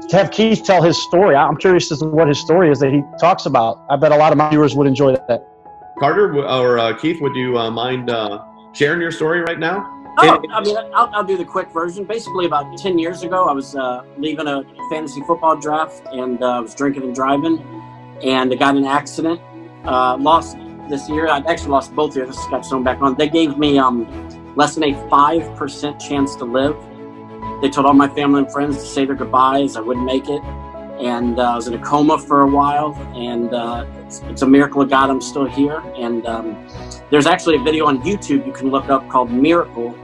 to have Keith tell his story. I'm curious as to what his story is that he talks about. I bet a lot of my viewers would enjoy that. Carter or Keith, would you mind sharing your story right now? Oh, I mean, I'll do the quick version. Basically, about 10 years ago, I was leaving a fantasy football draft, and I was drinking and driving, and I got in an accident. Lost this year. I actually lost both years. This got shown back on. They gave me less than a 5% chance to live. They told all my family and friends to say their goodbyes. I wouldn't make it. And I was in a coma for a while, and it's a miracle of God I'm still here. And there's actually a video on YouTube you can look up called Miracle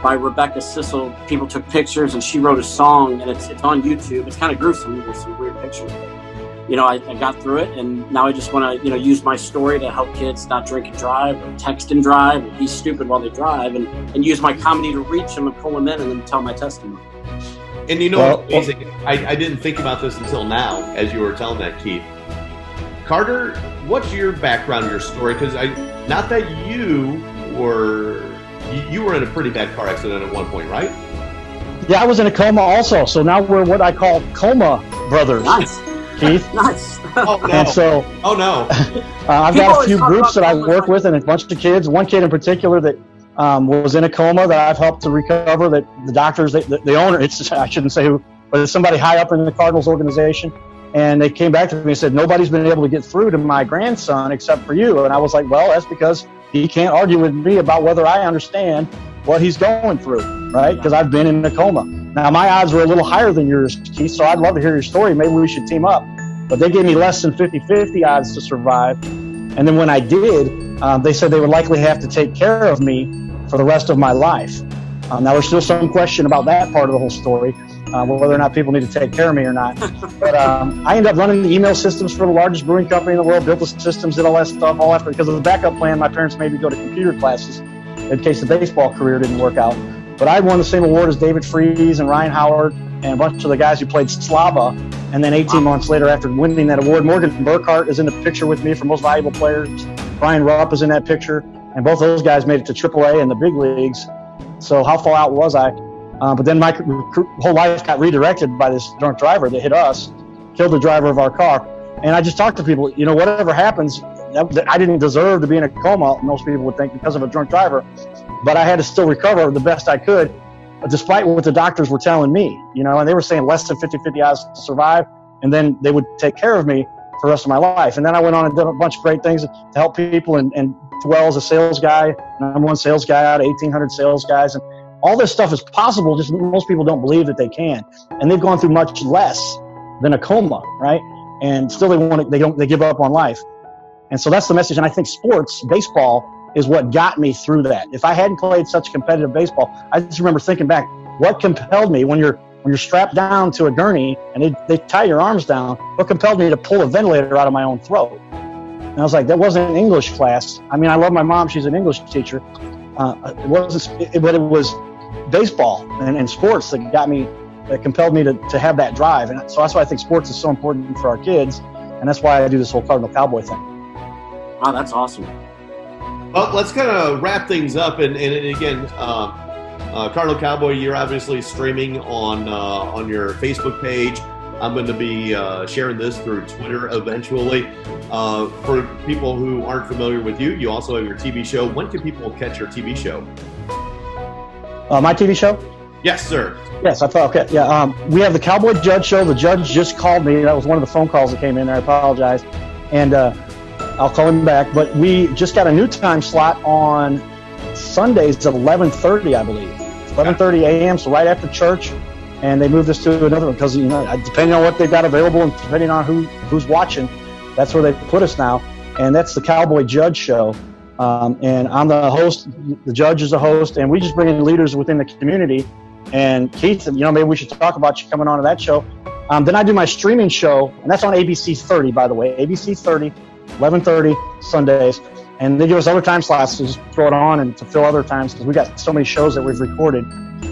by Rebecca Cissell. People took pictures, and she wrote a song, and it's on YouTube. It's kind of gruesome. There's some weird pictures. But, I got through it, and now I just want to, use my story to help kids not drink and drive, or text and drive, or be stupid while they drive, and use my comedy to reach them and pull them in and then tell my testimony. And what's amazing? I didn't think about this until now, as you were telling that, Keith. Carter, what's your background, your story? Because not that you were in a pretty bad car accident at one point, right? Yeah, I was in a coma also. So now we're what I call coma brothers. Nice. Keith. Nice. Oh no. And so, I've got a few groups that I work with, and a bunch of kids. One kid in particular that was in a coma that I've helped to recover. That the doctors, the owner, I shouldn't say who, but it's somebody high up in the Cardinals organization. And they came back to me and said, nobody's been able to get through to my grandson except for you. And I was like, well, that's because he can't argue with me about whether I understand what he's going through, right? Because I've been in a coma. Now, my odds were a little higher than yours, Keith, so I'd love to hear your story. Maybe we should team up. But they gave me less than 50-50 odds to survive. And then when I did, they said they would likely have to take care of me for the rest of my life. Now, there's still some question about that part of the whole story, whether or not people need to take care of me or not. But I ended up running the email systems for the largest brewing company in the world, built the systems, did all that stuff, all after, because of the backup plan, my parents made me go to computer classes in case the baseball career didn't work out. But I won the same award as David Freese and Ryan Howard and a bunch of the guys who played Slava. And then 18 months later, after winning that award, Morgan Burkhart is in the picture with me for most valuable players. Brian Rupp is in that picture. And both those guys made it to AAA and the big leagues. So how far out was I? But then my whole life got redirected by this drunk driver that hit us, killed the driver of our car. And I just talked to people, whatever happens, I didn't deserve to be in a coma, most people would think, because of a drunk driver. But I had to still recover the best I could, despite what the doctors were telling me, and they were saying less than 50-50 odds to survive, and then they would take care of me for the rest of my life. And then I went on and did a bunch of great things to help people and as well as a sales guy, number one sales guy out of 1,800 sales guys. And all this stuff is possible, just most people don't believe that they can. And they've gone through much less than a coma, right? And still they give up on life. And so that's the message. And I think sports, baseball, is what got me through that. If I hadn't played such competitive baseball, I just remember thinking back, what compelled me when you're strapped down to a gurney and they tie your arms down, what compelled me to pull a ventilator out of my own throat? And I was like, that wasn't an English class. I mean, I love my mom. She's an English teacher. But it was baseball and sports that compelled me to have that drive. And so that's why I think sports is so important for our kids. And that's why I do this whole Cardinal Cowboy thing. Wow, that's awesome. Well, let's kind of wrap things up. And again, Cardinal Cowboy, you're obviously streaming on your Facebook page. I'm going to be sharing this through Twitter eventually. For people who aren't familiar with you, you also have your TV show. When can people catch your TV show? My TV show? Yes, sir. Yes, I thought, okay. Yeah, we have the Cowboy Judge Show. The judge just called me. That was one of the phone calls that came in there. I apologize. And I'll call him back. But we just got a new time slot on Sundays at 11:30, I believe. 11:30 a.m., so right after church. And they moved us to another one because, depending on what they've got available and depending on who's watching, that's where they put us now. And that's the Cowboy Judge Show. And I'm the host. The judge is a host. And we just bring in leaders within the community. And Keith, maybe we should talk about you coming on to that show. Then I do my streaming show, and that's on ABC 30, by the way. ABC 30, 11:30 Sundays. And they give us other time slots to just throw it on and to fill other times because we got so many shows that we've recorded.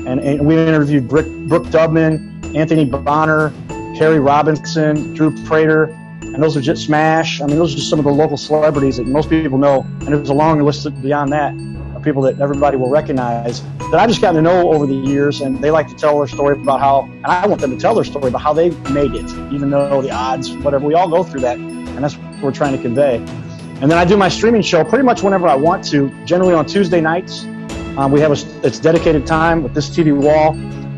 And we interviewed Brooke Dubman, Anthony Bonner, Kerry Robinson, Drew Prater, and those are just Smash. I mean, those are just some of the local celebrities that most people know. And there's a long list beyond that of people that everybody will recognize that I just gotten to know over the years, and they like to tell their story about how, and I want them to tell their story about how they made it, even though the odds, whatever, we all go through that, and that's what we're trying to convey. And then I do my streaming show pretty much whenever I want to, generally on Tuesday nights. We have it's dedicated time with this TV wall,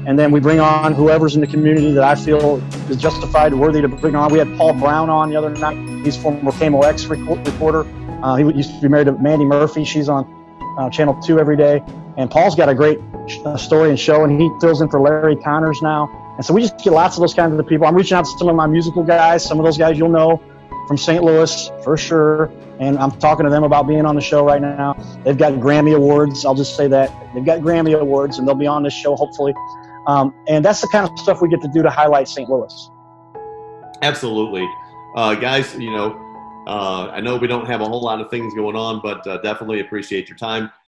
and then we bring on whoever's in the community that I feel is justified, worthy to bring on. We had Paul Brown on the other night. He's former KMOX reporter. He used to be married to Mandy Murphy. She's on Channel 2 every day. And Paul's got a great story and show, and he fills in for Larry Connors now. And so we just get lots of those kinds of people. I'm reaching out to some of my musical guys, some of those guys you'll know from St. Louis for sure. And I'm talking to them about being on the show right now. They've got Grammy Awards. I'll just say that. They've got Grammy Awards, and they'll be on this show, hopefully. And that's the kind of stuff we get to do to highlight St. Louis. Absolutely. Guys, I know we don't have a whole lot of things going on, but definitely appreciate your time.